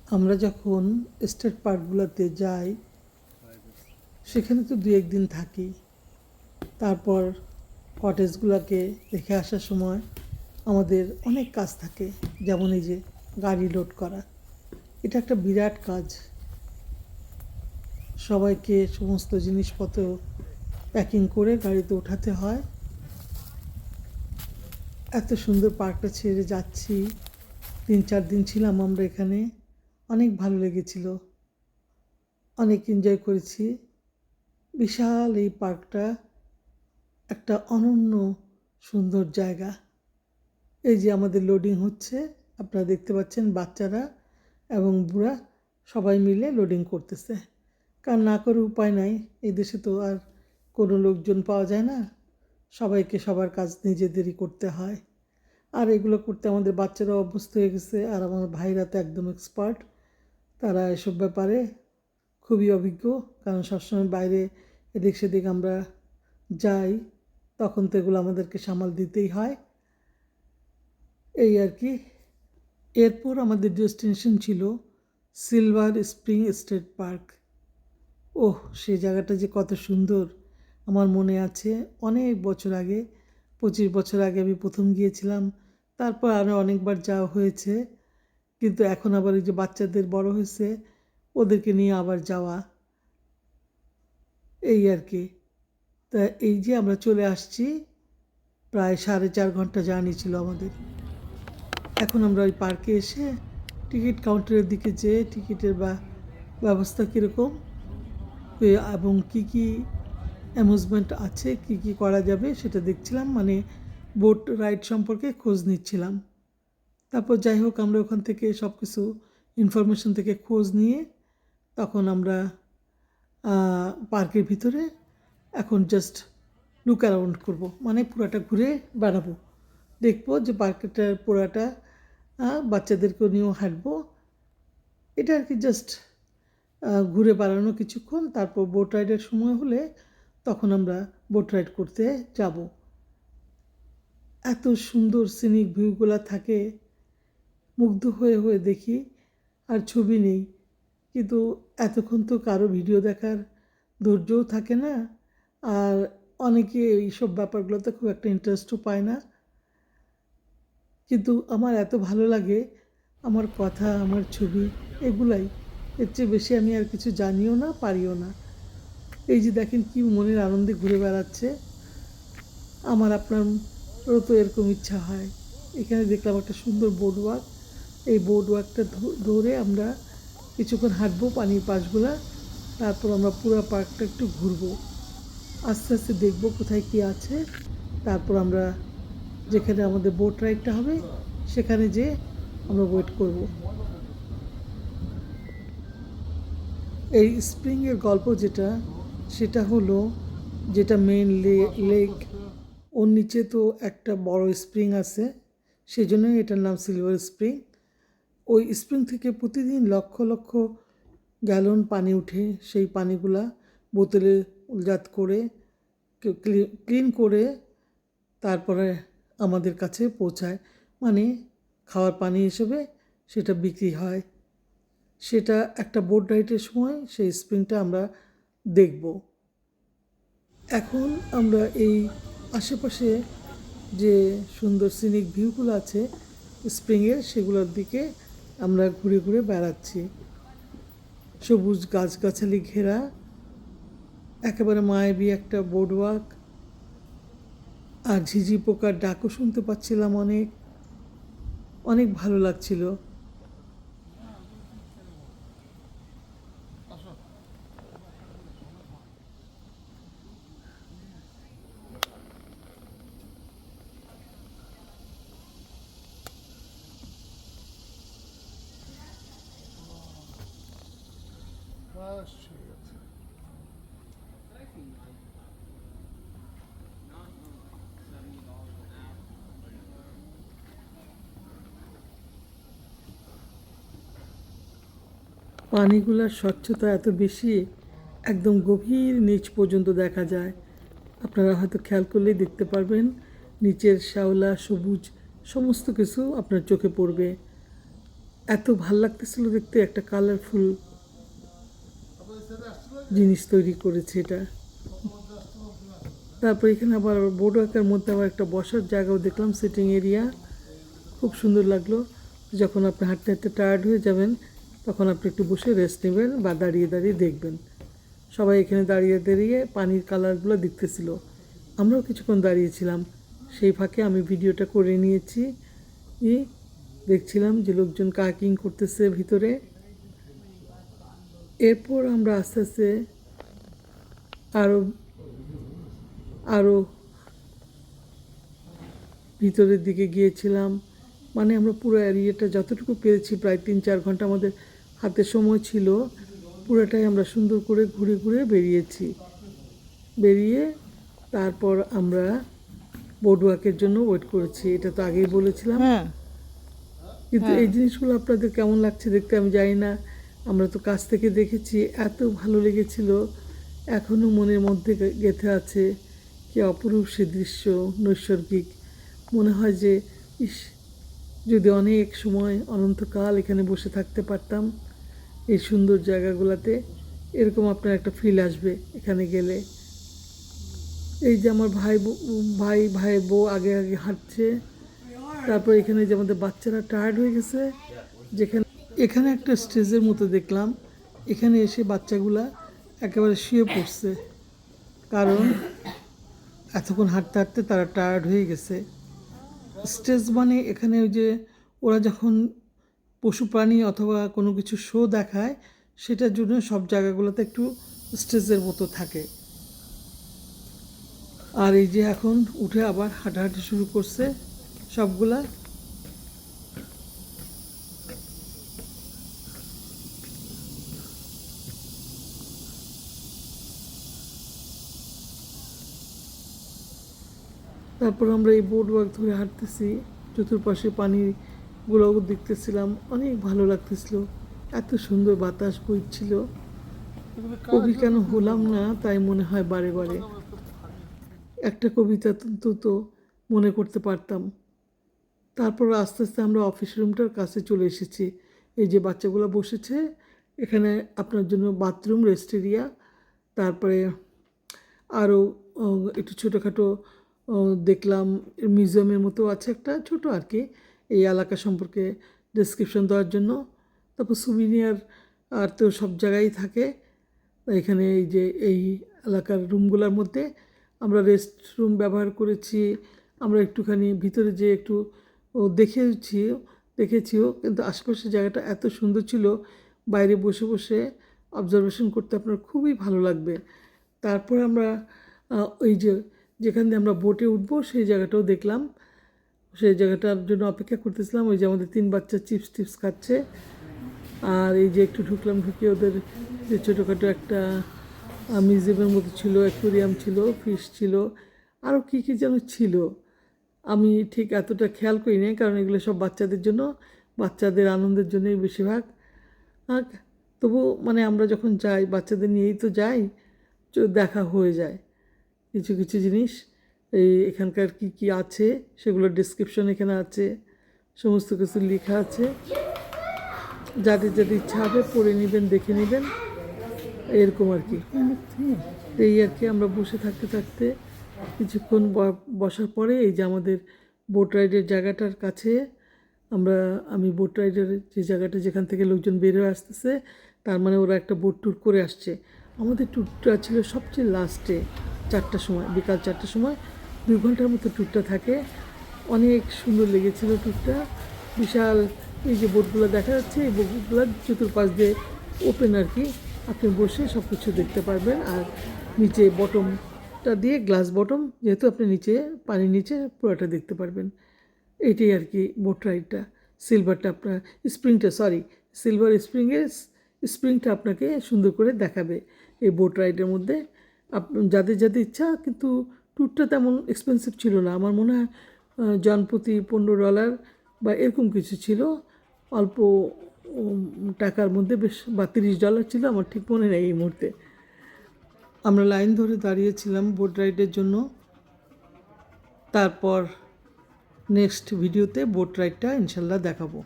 আমরা যখন স্টেট পার্কগুলোতে যাই সেখানে তো দু একদিন থাকি, তারপর কটেজগুলোকে দেখে আসার সময় আমাদের অনেক কাজ থাকে। যেমন এই যে গাড়ি লোড করা, এটা একটা বিরাট কাজ। সবাইকে সমস্ত জিনিসপত্র প্যাকিং করে গাড়িতে ওঠাতে হয়। এত সুন্দর পার্কটা ছেড়ে যাচ্ছি, 3-4 দিন ছিলাম আমরা এখানে, অনেক ভালো লেগেছিল, অনেক এনজয় করেছি। বিশাল এই পার্কটা একটা অনন্য সুন্দর জায়গা। এই যে আমাদের লোডিং হচ্ছে, আপনারা দেখতে পাচ্ছেন, বাচ্চারা এবং বুড়া সবাই মিলে লোডিং করতেছে। কারণ না করে উপায় নাই, এই দেশে তো আর কোনো লোকজন পাওয়া যায় না, সবাইকে সবার কাজ নিজেদেরই করতে হয়। আর এগুলো করতে আমাদের বাচ্চারাও অভ্যস্ত হয়ে গেছে, আর আমার ভাইরা তো একদম এক্সপার্ট, তারা এসব ব্যাপারে খুবই অভিজ্ঞ। কারণ সবসময় বাইরে এদিক সেদিক আমরা যাই, তখন তো এগুলো আমাদেরকে সামাল দিতেই হয়, এই আর কি। এরপর আমাদের ডেস্টিনেশন ছিল সিলভার স্প্রিং স্টেট পার্ক। ওহ, সেই জায়গাটা যে কত সুন্দর আমার মনে আছে। অনেক বছর আগে, 25 বছর আগে আমি প্রথম গিয়েছিলাম, তারপর আরও অনেকবার যাওয়া হয়েছে। কিন্তু এখন আবার এই যে বাচ্চাদের বড় হয়েছে, ওদেরকে নিয়ে আবার যাওয়া, এই আর কি। তা এই যে আমরা চলে আসছি, প্রায় 4.5 ঘন্টা জার্নি ছিল আমাদের। এখন আমরা ওই পার্কে এসে টিকিট কাউন্টারের দিকে যেয়ে টিকিটের ব্যবস্থা কীরকম এবং কি কি অ্যামিউজমেন্ট আছে, কি কি করা যাবে সেটা দেখছিলাম, মানে বোট রাইড সম্পর্কে খোঁজ নিচ্ছিলাম। তারপর যাই হোক, আমরা ওখান থেকে সব কিছু ইনফরমেশন থেকে খোঁজ নিয়ে তখন আমরা পার্কের ভিতরে এখন জাস্ট লুক অ্যারাউন্ড করবো, মানে পুরাটা ঘুরে বেড়াবো, দেখবো যে পার্কটার পুরাটা, বাচ্চাদেরকেও নিয়েও হাঁটবো। এটা আর কি, জাস্ট ঘুরে বেড়ানো কিছুক্ষণ। তারপর বোট রাইডের সময় হলে তখন আমরা বোট রাইড করতে যাব। এত সুন্দর সিনিক ভিউগুলো থাকে, মুগ্ধ হয়ে হয়ে দেখি, আর ছবি নেই। কিন্তু এতক্ষণ তো কারো ভিডিও দেখার ধৈর্যও থাকে না, আর অনেকে এইসব ব্যাপারগুলোতে খুব একটা ইন্টারেস্টও পায় না। কিন্তু আমার এত ভালো লাগে, আমার কথা, আমার ছবি, এগুলাই। এর চেয়ে বেশি আমি আর কিছু জানিও না, পারিও না। এই যে দেখেন কি মনের আনন্দে ঘুরে বেড়াচ্ছে। আমার আপনারও তো এরকম ইচ্ছা হয়। এখানে দেখলাম একটা সুন্দর বোর্ড ওয়াক, এই বোর্ড ওয়াকটা ধরে আমরা কিছুক্ষণ হাঁটবো পানির পাশগুলা, তারপর আমরা পুরো পার্কটা একটু ঘুরবো, আস্তে আস্তে দেখবো কোথায় কী আছে। তারপর আমরা যেখানে আমাদের বোট রাইডটা হবে সেখানে যেয়ে আমরা ওয়েট করব। এই স্প্রিংয়ের গল্প যেটা, সেটা হলো, যেটা মেন লেক, ওর নিচে তো একটা বড় স্প্রিং আছে, সেই জন্যই এটার নাম সিলভার স্প্রিং। ওই স্প্রিং থেকে প্রতিদিন লক্ষ লক্ষ গ্যালন পানি উঠে, সেই পানিগুলা বোতলে জাত করে ক্লিন করে তারপরে আমাদের কাছে পৌঁছায়, মানে খাওয়ার পানি হিসেবে সেটা বিক্রি হয়। সেটা একটা বোট রাইডের সময় সেই স্প্রিংটা আমরা দেখব। এখন আমরা এই আশেপাশে যে সুন্দর সিনিক ভিউগুলো আছে স্প্রিংয়ের, সেগুলোর দিকে আমরা ঘুরে ঘুরে বেড়াচ্ছি। সবুজ গাছগাছালি ঘেরা একেবারে মায়াবী একটা বোর্ডওয়াক, আর ঝিঝি পোকার ডাকও শুনতে পাচ্ছিলাম, অনেক অনেক ভালো লাগছিল। পানিগুলোর স্বচ্ছতা এত বেশি, একদম গভীর নিচ পর্যন্ত দেখা যায়। আপনারা হয়তো খেয়াল করলেই দেখতে পারবেন, নিচের শ্যাওলা সবুজ সমস্ত কিছু আপনার চোখে পড়বে। এত ভাল লাগতেছিল দেখতে, একটা কালারফুল জিনিস তৈরি করেছে এটা। তারপর এখানে আবার বোর্ড ওয়াকের মধ্যে আবার একটা বসার জায়গাও দেখলাম, সিটিং এরিয়া, খুব সুন্দর লাগলো। যখন আপনি হাঁটতে হাঁটতে টায়ার্ড হয়ে যাবেন তখন আপনি একটু বসে রেস্ট নেবেন বা দাঁড়িয়ে দাঁড়িয়ে দেখবেন। সবাই এখানে দাঁড়িয়ে দাঁড়িয়ে পানির কালারগুলো দেখতেছিল, আমরাও কিছুক্ষণ দাঁড়িয়েছিলাম। সেই ফাঁকে আমি ভিডিওটা করে নিয়েছি, দেখছিলাম যে লোকজন কায়াকিং করতেছে ভিতরে। এরপর আমরা আস্তে আস্তে আরও আরও ভিতরের দিকে গিয়েছিলাম। মানে আমরা পুরো এরিয়াটা যতটুকু পেরেছি, প্রায় 3-4 ঘন্টা আমাদের হাতে সময় ছিল, পুরোটাই আমরা সুন্দর করে ঘুরে ঘুরে বেরিয়ে তারপর আমরা বোর্ড ওয়াকের জন্য ওয়েট করেছি। এটা তো আগেই বলেছিলাম। কিন্তু এই জিনিসগুলো আপনাদের কেমন লাগছে দেখতে আমি জানি না, আমরা তো কাছ থেকে দেখেছি, এত ভালো লেগেছিল, এখনও মনের মধ্যে গেঁথে আছে। কি অপরূপ সে দৃশ্য, নৈসর্গিক। মনে হয় যে ইস, যদি অনেক সময় অনন্তকাল এখানে বসে থাকতে পারতাম এই সুন্দর জায়গাগুলোতে, এরকম আপনার একটা ফিল আসবে এখানে গেলে। এই যে আমার ভাইয়ের বউ আগে আগে হাঁটছে। তারপর এখানে যে আমাদের বাচ্চারা টায়ার্ড হয়ে গেছে, এখানে একটা স্টেজের মতো দেখলাম। এখানে এসে বাচ্চাগুলা একেবারে শুয়ে পড়ছে, কারণ এতক্ষণ হাঁটতে হাঁটতে তারা টায়ার্ড হয়ে গেছে। স্টেজ মানে এখানে ওই যে ওরা যখন পশু প্রাণী অথবা কোনো কিছু শো দেখায়, সেটার জন্য সব জায়গাগুলোতে একটু স্টেজের মতো থাকে। আর এই যে এখন উঠে আবার হাঁটাহাঁটি শুরু করছে সবগুলা। তারপর আমরা এই বোর্ড ওয়াক ধরে হাঁটতেছি, চতুর্পাশে পানিগুলোও দেখতেছিলাম, অনেক ভালো লাগতেছিল, এত সুন্দর বাতাস বইছিল। কবি কেন হলাম না তাই মনে হয় বারে বারে, একটা কবিতা তো মনে করতে পারতাম। তারপর আস্তে আস্তে আমরা অফিস রুমটার কাছে চলে এসেছি। এই যে বাচ্চাগুলো বসেছে, এখানে আপনার জন্য বাথরুম, রেস্ট এরিয়া, তারপরে আরও একটু ছোটোখাটো দেখলাম মিউজিয়ামের মতো আছে একটা ছোট আর কি, এই এলাকা সম্পর্কে ডেসক্রিপশন দেওয়ার জন্য। তারপর সুভিনিয়ার আর তো সব জায়গায় থাকে। এখানে এই যে এই এলাকার রুমগুলোর মধ্যে আমরা রেস্ট রুম ব্যবহার করেছি। আমরা একটুখানি ভিতরে যে একটু দেখেছিও, কিন্তু আশেপাশের জায়গাটা এত সুন্দর ছিল, বাইরে বসে বসে অবজারভেশন করতে আপনার খুবই ভালো লাগবে। তারপর আমরা ওই যেখান দিয়ে আমরা বোটে উঠবো সেই জায়গাটাও দেখলাম, সেই জায়গাটার জন্য অপেক্ষা করতেছিলাম। ওই যে আমাদের 3 বাচ্চা চিপস টিপস খাচ্ছে। আর এই যে একটু ঢুকে ওদের যে ছোটোখাটো একটা মিউজিয়ামের মতো ছিল, অ্যাকোয়ারিয়াম ছিল, ফিশ ছিল, আরও কী কী যেন ছিল, আমি ঠিক এতটা খেয়াল করি না, কারণ এগুলো সব বাচ্চাদের জন্য, বাচ্চাদের আনন্দের জন্যই বেশিরভাগ। তবু মানে আমরা যখন যাই বাচ্চাদের নিয়েই তো যাই, দেখা হয়ে যায় কিছু কিছু জিনিস। এখানকার কি কি আছে সেগুলোর ডেসক্রিপশন এখানে আছে, সমস্ত কিছু লেখা আছে, যাদের যাদের ইচ্ছা হবে পড়ে নেবেন, দেখে নেবেন, এরকম আর কি। এই আর কি আমরা বসে থাকতে থাকতে কিছুক্ষণ বসার পরে এই যে আমাদের বোট রাইডের জায়গাটার কাছে আমি বোট রাইডের যে জায়গাটা যেখান থেকে লোকজন বের হয়ে আসতেছে, তার মানে ওরা একটা বোট ট্যুর করে আসছে। আমাদের ট্যুরটা ছিল সবচেয়ে লাস্টে 4টার সময়, বিকাল 4টার সময়, 2 ঘন্টার মতো ট্যুরটা থাকে। অনেক সুন্দর লেগেছিল ট্যুরটা। বিশাল এই যে বোটগুলো দেখা যাচ্ছে, এই বোটগুলো চতুর্পাশ দিয়ে ওপেন আর কি, আপনি বসে সব কিছু দেখতে পারবেন। আর নিচে বটমটা দিয়ে গ্লাস বটম, যেহেতু আপনি নিচে পানির নিচে পুরোটা দেখতে পারবেন। এইটাই আর কি বোট রাইডটা। সিলভারটা আপনার সিলভার স্প্রিংটা আপনাকে সুন্দর করে দেখাবে এই বোট রাইডের মধ্যে। যাদের যাদের ইচ্ছা, কিন্তু ট্যুরটা তেমন এক্সপেন্সিভ ছিল না, আমার মনে হয় জনপ্রতি $15 বা এরকম কিছু ছিল, অল্প টাকার মধ্যে বেশ, বা $30 ছিল, আমার ঠিক মনে নেই এই মুহূর্তে। আমরা লাইন ধরে দাঁড়িয়েছিলাম বোট রাইডের জন্য। তারপর নেক্সট ভিডিওতে বোট রাইডটা ইনশাল্লাহ দেখাবো।